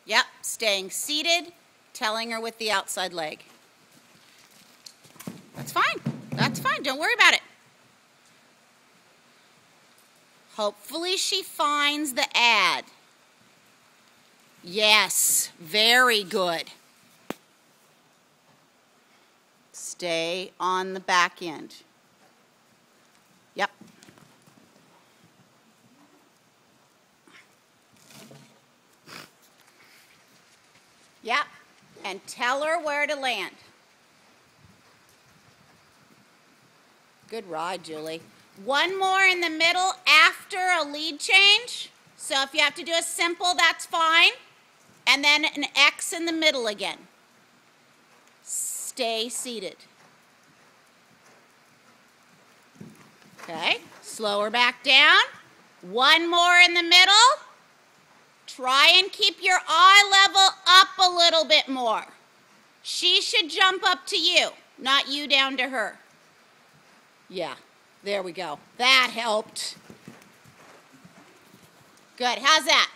Yep, staying seated, telling her with the outside leg. That's fine. That's fine. Don't worry about it. Hopefully she finds the ad. Yes, very good. Stay on the back end. Yep. Yep, and tell her where to land. Good ride, Julie. One more in the middle after a lead change. So if you have to do a simple, that's fine. And then an X in the middle again. Stay seated. Okay, slow her back down. One more in the middle. Try and keep your eye level up a little bit more. She should jump up to you, not you down to her. Yeah, there we go. That helped. Good, how's that?